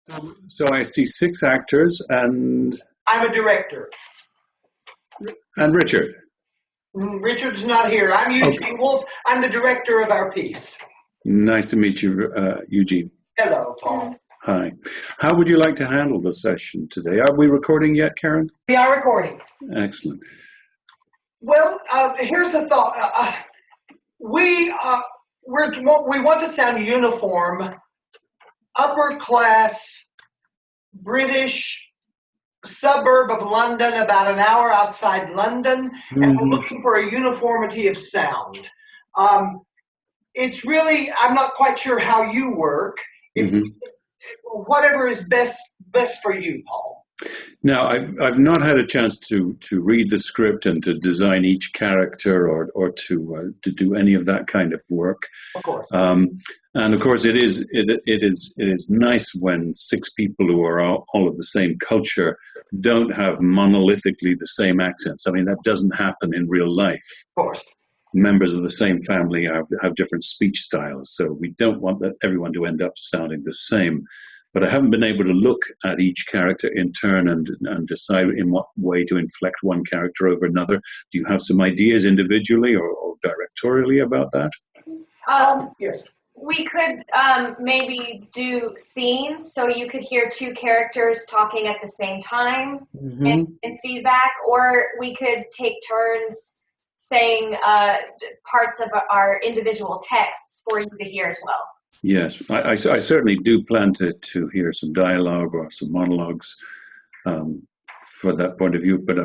So I see 6 actors and I'm a director. Richard. Richard's not here. I'm Eugene Wolf. I'm the director of our piece. Nice to meet you, Eugene. Hello, Paul. Hi. How would you like to handle the session today? Are we recording yet, Karen? We are recording. Excellent. Well, here's a thought. We want to sound uniform, upper class, British, suburb of London, about an hour outside London, and we're looking for a uniformity of sound. It's really, I'm not quite sure how you work. Whatever is best for you, Paul. Now, I've not had a chance to read the script and to design each character or to do any of that kind of work. Of course. And of course, it is nice when 6 people who are all of the same culture don't have monolithically the same accents. I mean, that doesn't happen in real life. Of course. Members of the same family have different speech styles, so we don't want everyone to end up sounding the same. But I haven't been able to look at each character in turn and decide in what way to inflect one character over another. Do you have some ideas individually or directorially about that? Yes. We could maybe do scenes, so you could hear 2 characters talking at the same time in feedback, or we could take turns saying parts of our individual texts for you to hear as well. Yes, I certainly do plan to hear some dialogue or some monologues for that point of view. But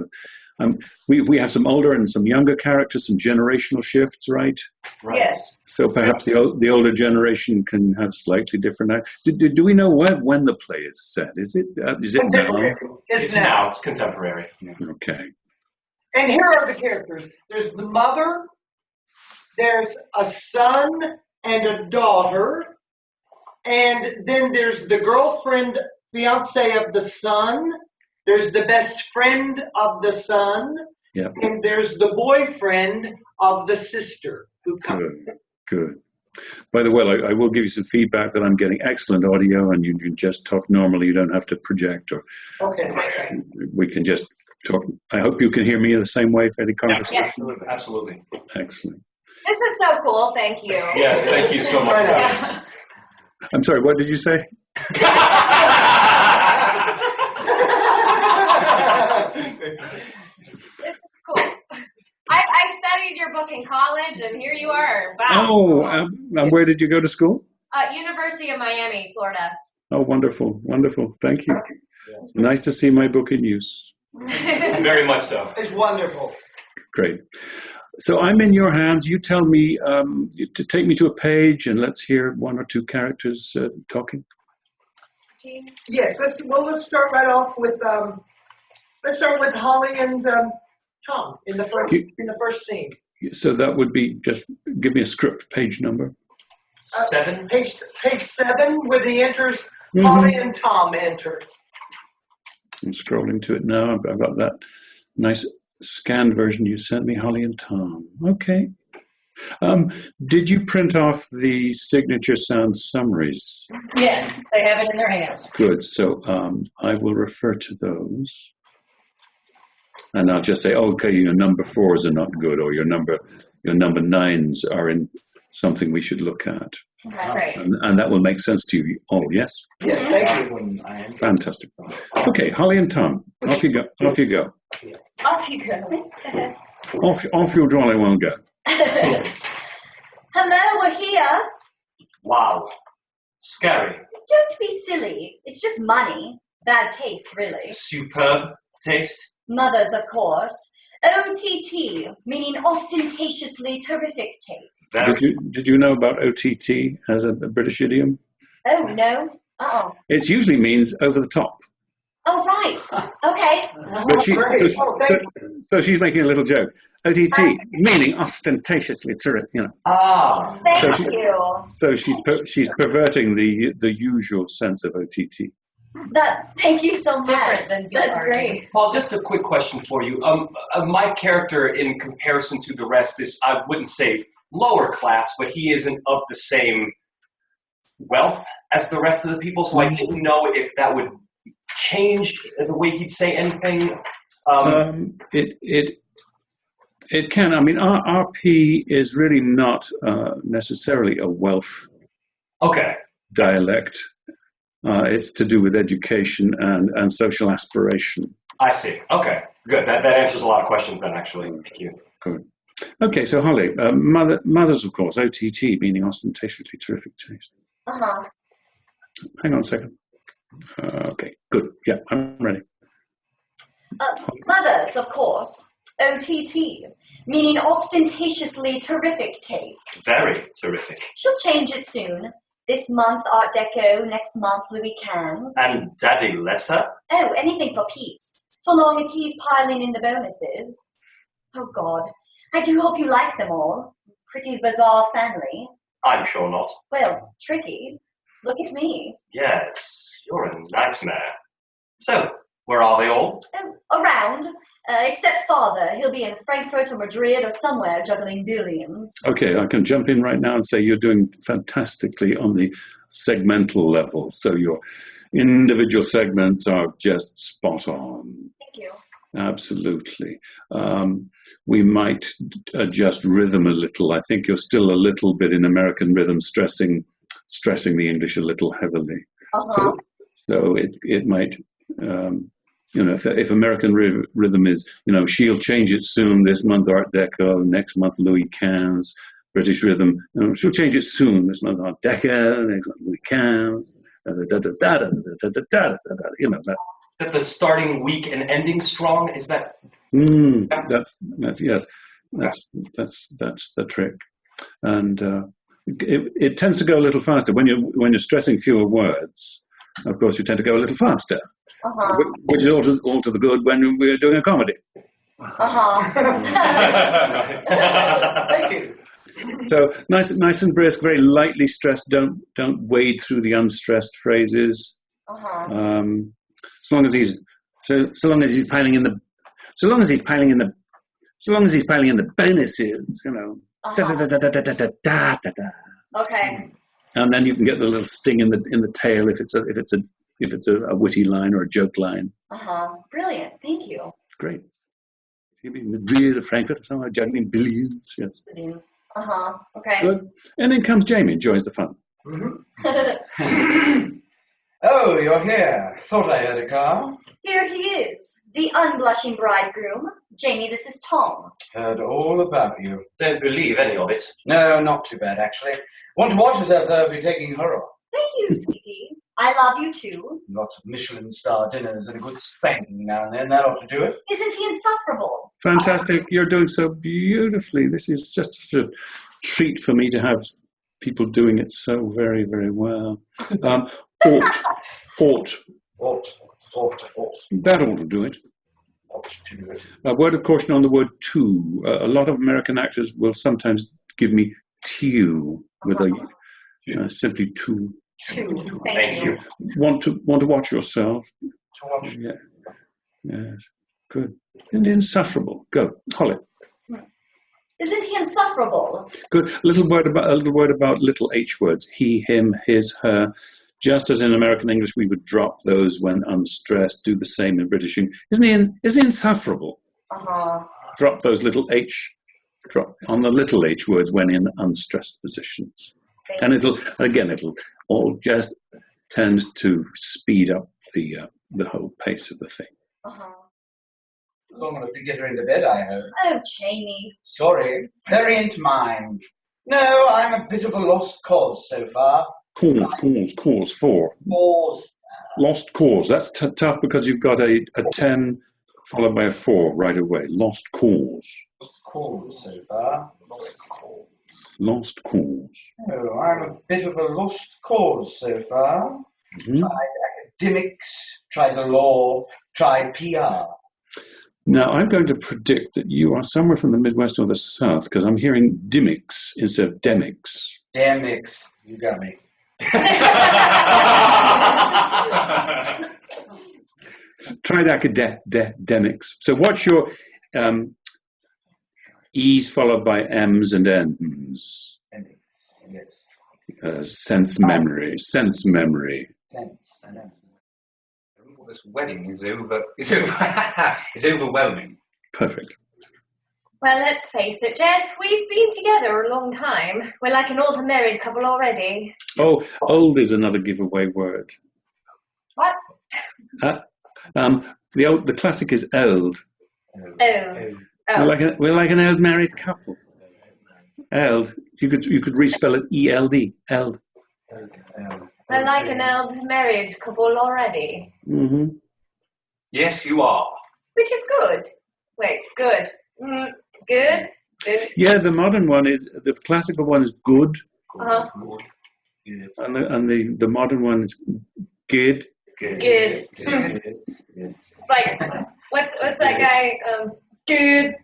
we have some older and some younger characters, some generational shifts, right? Yes. So perhaps the older generation can have slightly different. Do we know when the play is set? Is it now? It's now. It's contemporary. Yeah. Okay. And here are the characters. There's the mother. There's a son and a daughter, and then there's the girlfriend, fiance of the son, there's the best friend of the son, and there's the boyfriend of the sister who comes. Good. By the way, I will give you some feedback that I'm getting excellent audio, and you can just talk normally. You don't have to project. Okay. We can just talk. I hope you can hear me in the same way for any conversation. Yes, absolutely. Excellent. This is so cool. Thank you. Yes, thank you so much, guys. I'm sorry, what did you say? It's cool. I studied your book in college, and here you are. Wow. Oh, and where did you go to school? University of Miami, Florida. Oh, wonderful. Thank you. It's nice to see my book in use. Very much so. It's wonderful. Great. So I'm in your hands. You tell me to take me to a page, and let's hear 1 or 2 characters talking. Yes. Let's start right off with Holly and Tom in the first scene. So that would be, just give me a script page number. 7. Page 7, where the enters Holly and Tom enter. I'm scrolling to it now. I've got that nice scanned version you sent me, Holly and Tom. Okay. Did you print off the signature sound summaries? Yes, they have it in their hands. Good. So I will refer to those. And I'll just say, okay, your number 4s are not good, or your number 9s are in something we should look at. Right. And that will make sense to you all, yes? Yes, thank you. Fantastic. Okay, Holly and Tom, off you go. Off you go. Off your jolly well go. Hello, we're here. Wow. Scary. Don't be silly. It's just money. Bad taste, really. Superb taste. Mothers, of course. OTT, meaning ostentatiously terrific taste. Did you know about OTT as a British idiom? Oh, no. Uh-oh. It usually means over the top. Oh, right. Okay. So she's making a little joke. OTT, meaning ostentatiously terrific, you know. Ah. Thank you. So she's perverting the usual sense of OTT. Thank you so much. That's great. Paul, just a quick question for you. My character, in comparison to the rest, is, I wouldn't say lower class, but he isn't of the same wealth as the rest of the people, so I didn't know if that would change the way he'd say anything. It can. I mean, RP is really not necessarily a wealth dialect. It's to do with education and social aspiration. I see. Okay, good. That answers a lot of questions then, actually. Thank you. Good. Okay, so Holly, mothers, of course, OTT, meaning ostentatiously terrific taste. Uh-huh. Hang on a second. Okay, good. Yeah, I'm ready. Mothers, of course. OTT, meaning ostentatiously terrific taste. Very terrific. She'll change it soon. This month, Art Deco. Next month, Louis Quinze. And Daddy let her? Oh, anything for peace. So long as he's piling in the bonuses. Oh, God. I do hope you like them all. Pretty bizarre family. I'm sure not. Well, tricky. Look at me. Yes, you're a nightmare. So, where are they all? Oh, around. Except father. He'll be in Frankfurt or Madrid or somewhere juggling billions. Okay, I can jump in right now and say you're doing fantastically on the segmental level. So your individual segments are just spot on. Thank you. Absolutely. We might adjust rhythm a little. I think you're still a little bit in American rhythm, stressing the English a little heavily. Uh-huh. So it might, if American rhythm is, she'll change it soon. This month Art Deco, next month Louis Quinze. British rhythm, she'll change it soon. This month Art Deco, next month Louis Quinze. That. That the starting weak and ending strong, is that? That's yes. That's the trick, and it tends to go a little faster when you're stressing fewer words. Of course, you tend to go a little faster, which is all to the good when we're doing a comedy. Thank you. So nice and brisk, very lightly stressed. Don't wade through the unstressed phrases. So long as he's piling in the bonuses, Okay. And then you can get the little sting in the tail if it's a witty line or a joke line. Brilliant. Thank you. Great. You'll be in Madrid or Frankfurt or somewhere juggling billions. Yes. Okay. Good. And then comes Jamie, enjoys the fun. Oh, you're here. Thought I heard a car. Here he is, the unblushing bridegroom. Jamie, this is Tom. Heard all about you. Don't believe any of it. No, not too bad, actually. Want to watch yourself, though, if you're taking her off. Thank you, sweetie. I love you, too. Lots of Michelin star dinners and a good spanking now and then. That ought to do it. Isn't he insufferable? Fantastic. You're doing so beautifully. This is just a treat for me to have people doing it so very, very well. Ought. That ought to do it. A word of caution on the word to. A lot of American actors will sometimes give me to with a simply to. Thank you. Want to watch yourself. Yeah. Yes. Good. And insufferable. Go, Holly. Isn't he insufferable? Good. A little word about little H words. He, him, his, her. Just as in American English, we would drop those when unstressed. Do the same in British English. Isn't he insufferable? Drop those little H. Drop on the little H words when in unstressed positions. And it'll all just tend to speed up the whole pace of the thing. Long enough to get her into bed, I hope. Oh, Jamie. Sorry, very into mine. No, I'm a bit of a lost cause so far. Cause for. Lost cause. That's tough because you've got a 10 followed by a 4 right away. Lost cause. Lost cause so far. Lost cause. Oh, I'm a bit of a lost cause so far. Tried academics, tried the law, tried PR. Now, I'm going to predict that you are somewhere from the Midwest or the South because I'm hearing dimics instead of demics. Demics, you got me. Tried academics. So what's your E's followed by M's and N's? Demics, yes. Sense memory. Sense. This wedding is overwhelming. Perfect. Well, let's face it, Geoff, we've been together a long time. We're like an old married couple already. Oh, old is another giveaway word. What? The classic is old. Oh. We're like an old married couple. Eld. You could respell it ELD. Eld. We're like an old married couple already. Mm-hmm. Yes, you are. Which is good. Wait, good. Good. Good. Yeah, the modern one is the classical one is good, Uh-huh. and the modern one is good. Good. It's like what's that guy? Good.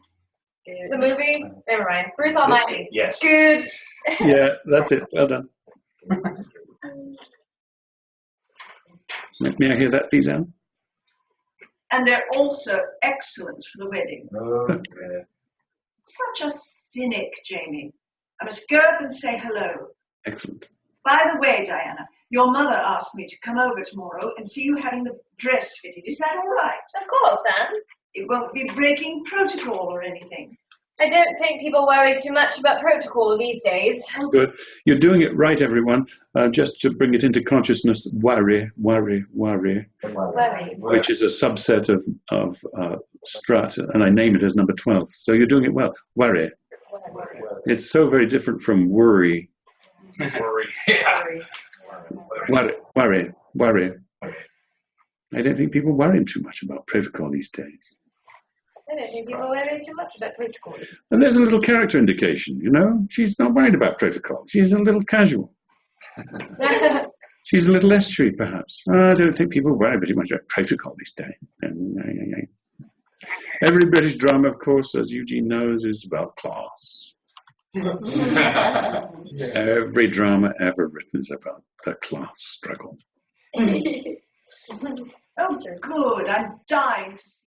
The movie? Never mind. Bruce Almighty. Yes. Good. Yeah, that's it. Well done. May I hear that, please, Anne? And they're also excellent for the wedding. Such a cynic, Jamie. I must go up and say hello. Excellent. By the way, Diana, your mother asked me to come over tomorrow and see you having the dress fitted. Is that all right? Of course, Anne. It won't be breaking protocol or anything. I don't think people worry too much about protocol these days. Good. You're doing it right, everyone. Just to bring it into consciousness, worry, which is a subset of Strat, and I name it as number 12. So you're doing it well. Worry. It's so very different from worry. Worry. Yeah. Worry. I don't think people worry too much about protocol these days. I don't think people worry too much about protocol. And there's a little character indication, you know. She's not worried about protocol. She's a little casual. She's a little estuary, perhaps. I don't think people worry very much about protocol these days. Every British drama, of course, as Eugene knows, is about class. Every drama ever written is about the class struggle. Oh, good. I'm dying to see